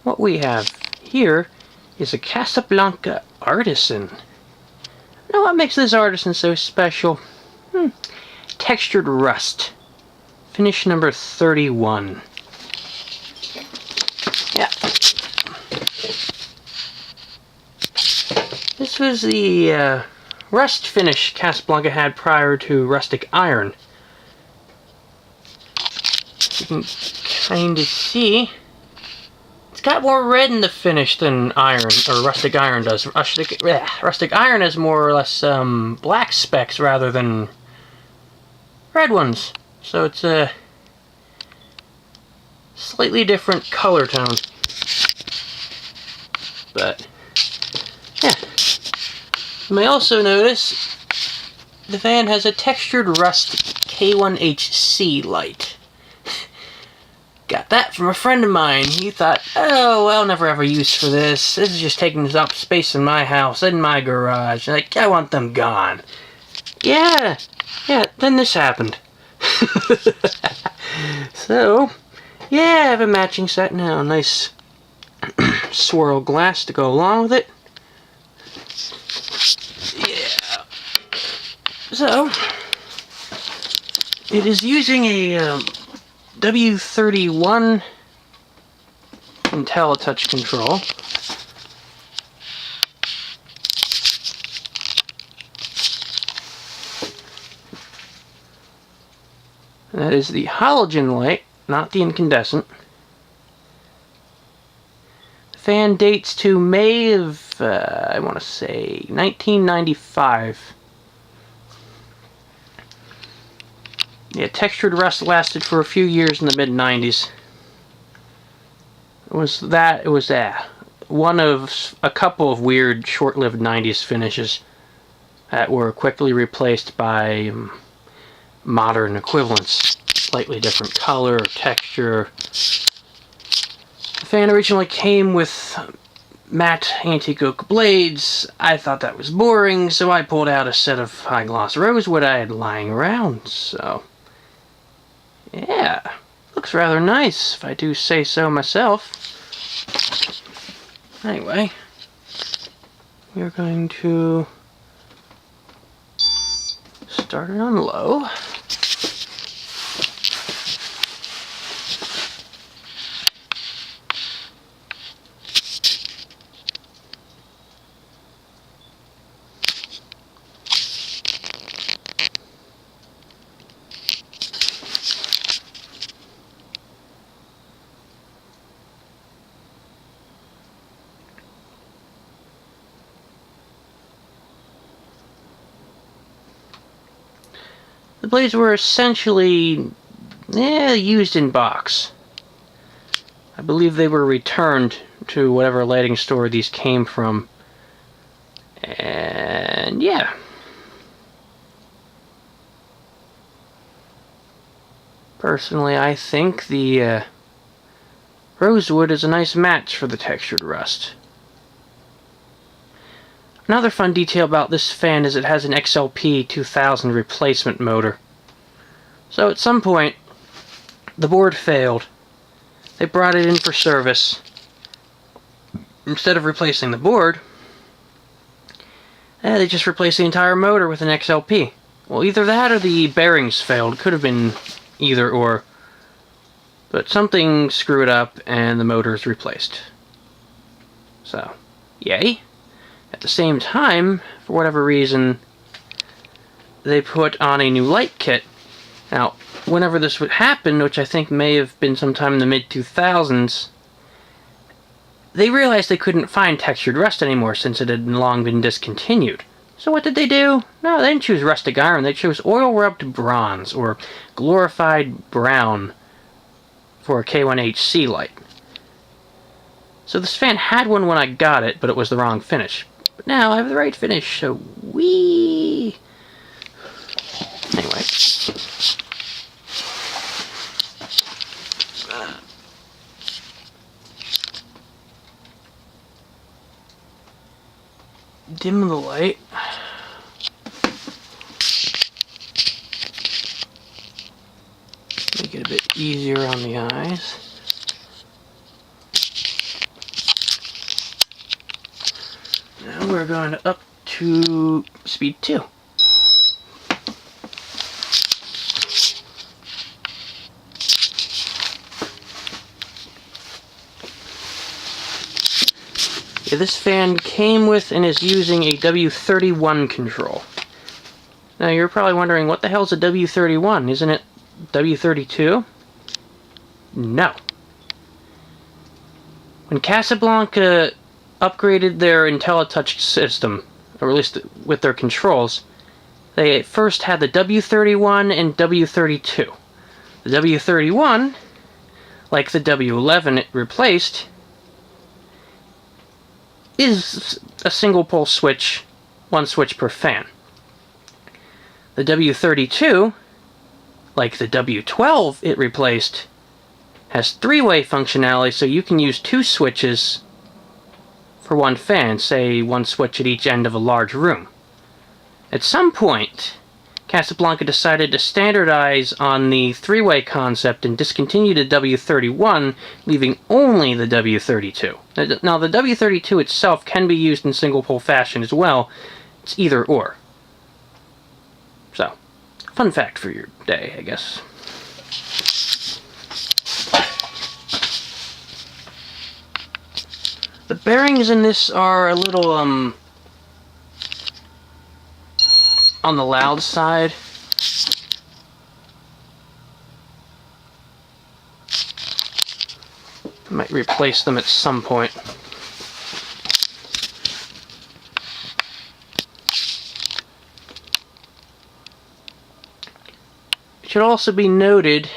what we have here is a Casablanca Artisan. Now, what makes this Artisan so special? Textured rust. Finish number 31. Yeah. This was the rust finish Casablanca had prior to rustic iron. You can kind of see it's got more red in the finish than iron, or rustic iron does. Rustic iron has more or less black specks rather than red ones. So it's a slightly different color tone. But, yeah. You may also notice the fan has a textured rust K1HC light. Got that from a friend of mine. He thought, oh, I'll never have a use for this. This is just taking up space in my house, in my garage. Like, I want them gone. Yeah, then this happened. So, yeah, I have a matching set now. Nice swirl glass to go along with it. Yeah. So, it is using a W-31 Inteli-Touch control. That is the halogen light, not the incandescent. The fan dates to May of, I want to say, 1995. Yeah, textured rust lasted for a few years in the mid-90s. It was one of a couple of weird, short-lived 90s finishes that were quickly replaced by modern equivalents. Slightly different color, texture. The fan originally came with matte antique oak blades. I thought that was boring, so I pulled out a set of high-gloss rosewood I had lying around, so yeah, looks rather nice, if I do say so myself. Anyway, we're going to start it on low. The blades were essentially used in box. I believe they were returned to whatever lighting store these came from. And yeah. Personally, I think the rosewood is a nice match for the textured rust. Another fun detail about this fan is it has an XLP 2000 replacement motor. So at some point, the board failed. They brought it in for service. Instead of replacing the board, they just replaced the entire motor with an XLP. Well, either that or the bearings failed. Could have been either or. But something screwed up and the motor is replaced. So, yay. At the same time, for whatever reason, they put on a new light kit. Now, whenever this would happen, which I think may have been sometime in the mid-2000s, they realized they couldn't find textured rust anymore since it had long been discontinued. So what did they do? No, they didn't choose rustic iron. They chose oil-rubbed bronze, or glorified brown, for a K1HC light. So this fan had one when I got it, but it was the wrong finish. But now I have the right finish, so whee! Anyway. Dim the light. Make it a bit easier on the eyes. we're going to up to speed 2. Yeah, this fan came with and is using a W-31 control. Now you're probably wondering, what the hell's a W-31? Isn't it W-32? No. When Casablanca upgraded their Inteli-Touch system, or at least with their controls, they first had the W-31 and W-32. The W-31, like the W-11 it replaced, is a single pole switch, one switch per fan. The W-32, like the W-12 it replaced, has 3-way functionality, so you can use 2 switches for one fan, say one switch at each end of a large room. At some point, Casablanca decided to standardize on the 3-way concept and discontinue the W-31, leaving only the W-32. Now, the W-32 itself can be used in single-pole fashion as well. It's either or. So, fun fact for your day, I guess. The bearings in this are a little, on the loud side. I might replace them at some point. It should also be noted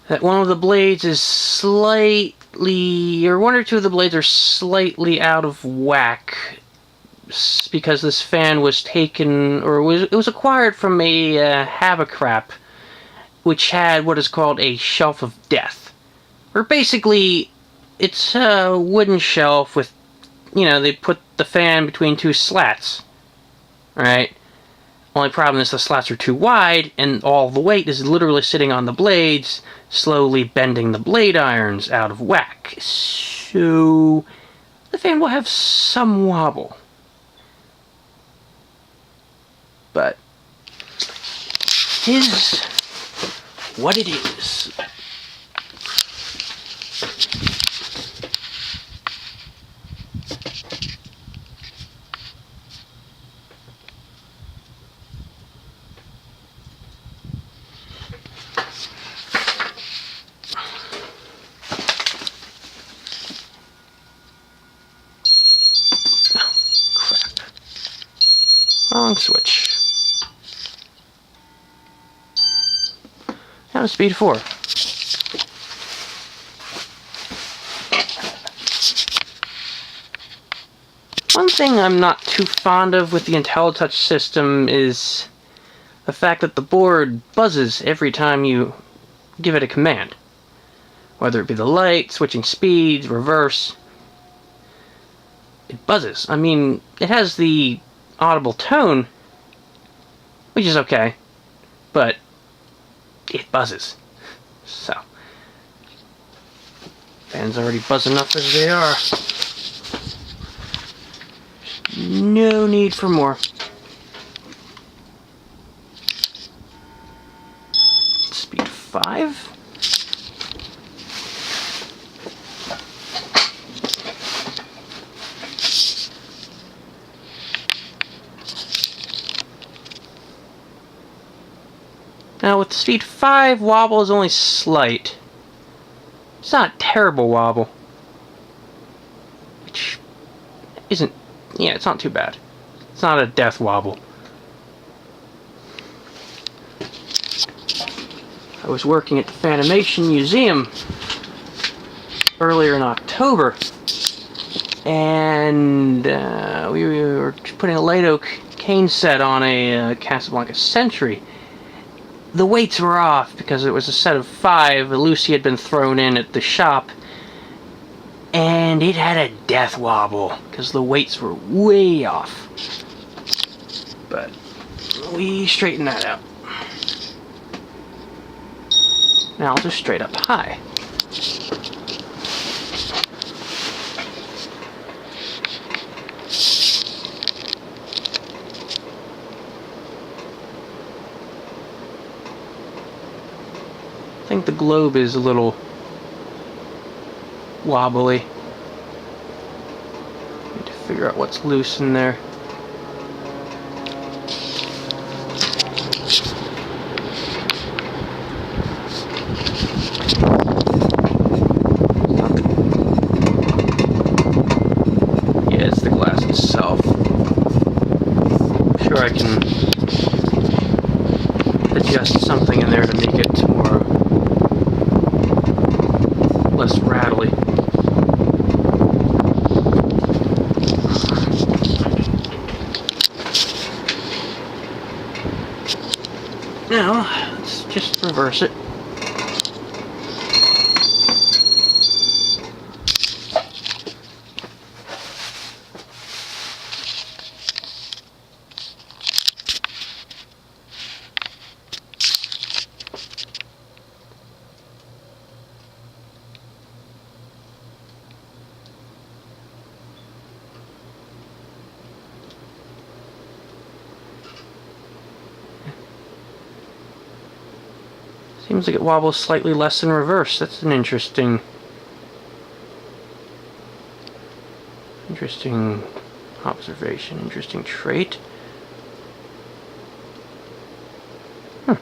that one of the blades is slightly, or one or two of the blades are slightly out of whack, because this fan was taken, or it was acquired from a Habacrap, which had what is called a shelf of death. Or basically, it's a wooden shelf with, they put the fan between 2 slats. Right? Only problem is the slats are too wide, and all the weight is literally sitting on the blades, slowly bending the blade irons out of whack. So, the fan will have some wobble. But it is what it is. Wrong switch. Now to speed 4. One thing I'm not too fond of with the Inteli-Touch system is the fact that the board buzzes every time you give it a command. Whether it be the light, switching speeds, reverse. It buzzes. I mean, it has the audible tone, which is okay, but it buzzes. So, fans already buzz enough as they are. No need for more. Speed 5. Now with speed 5, wobble is only slight. It's not terrible wobble. Which isn't, it's not too bad. It's not a death wobble. I was working at the Fanimation Museum earlier in October, and we were putting a light oak cane set on a Casablanca Century. The weights were off because it was a set of 5. Lucy had been thrown in at the shop, and it had a death wobble because the weights were way off. But we straightened that out. Now I'll just straight up high. globe is a little wobbly. Need to figure out what's loose in there. Yeah, it's the glass itself. I'm sure I can adjust something in there to make it more less rattly. Now, let's just reverse it. Seems like it wobbles slightly less in reverse. That's an interesting observation, interesting trait. But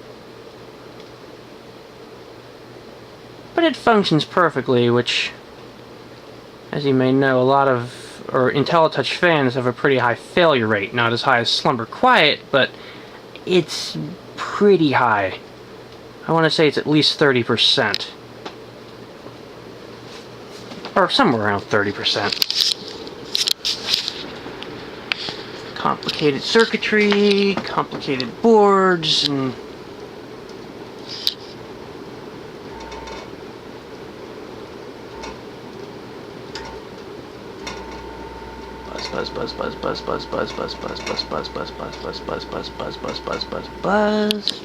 it functions perfectly, which, as you may know, a lot of Inteli-Touch fans have a pretty high failure rate. Not as high as Slumber Quiet, but it's pretty high. I want to say it's at least 30%. Or somewhere around 30%. Complicated circuitry, complicated boards, and buzz, buzz, buzz, buzz, buzz, buzz, buzz, buzz, buzz, buzz, buzz, buzz, buzz, buzz, buzz, buzz, buzz, buzz, buzz, buzz.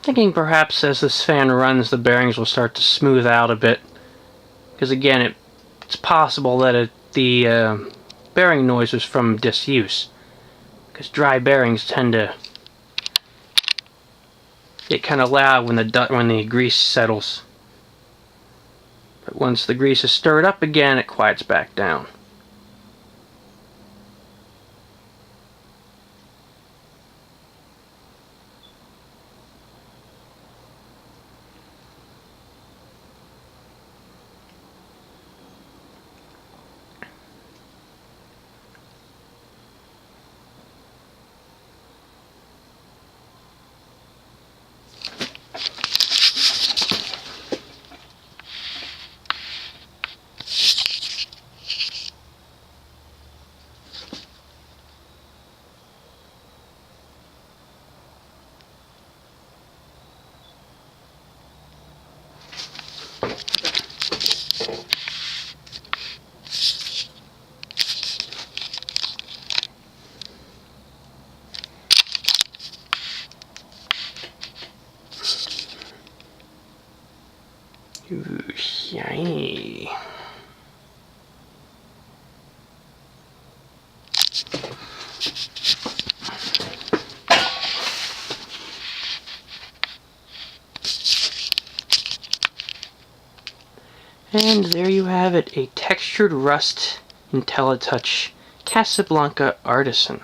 Thinking perhaps as this fan runs, the bearings will start to smooth out a bit. Because again, it's possible that the bearing noise was from disuse. Because dry bearings tend to get kind of loud when the grease settles. But once the grease is stirred up again, it quiets back down. Ooh, shiny. And there you have it, a textured rust Inteli-Touch Casablanca Artisan.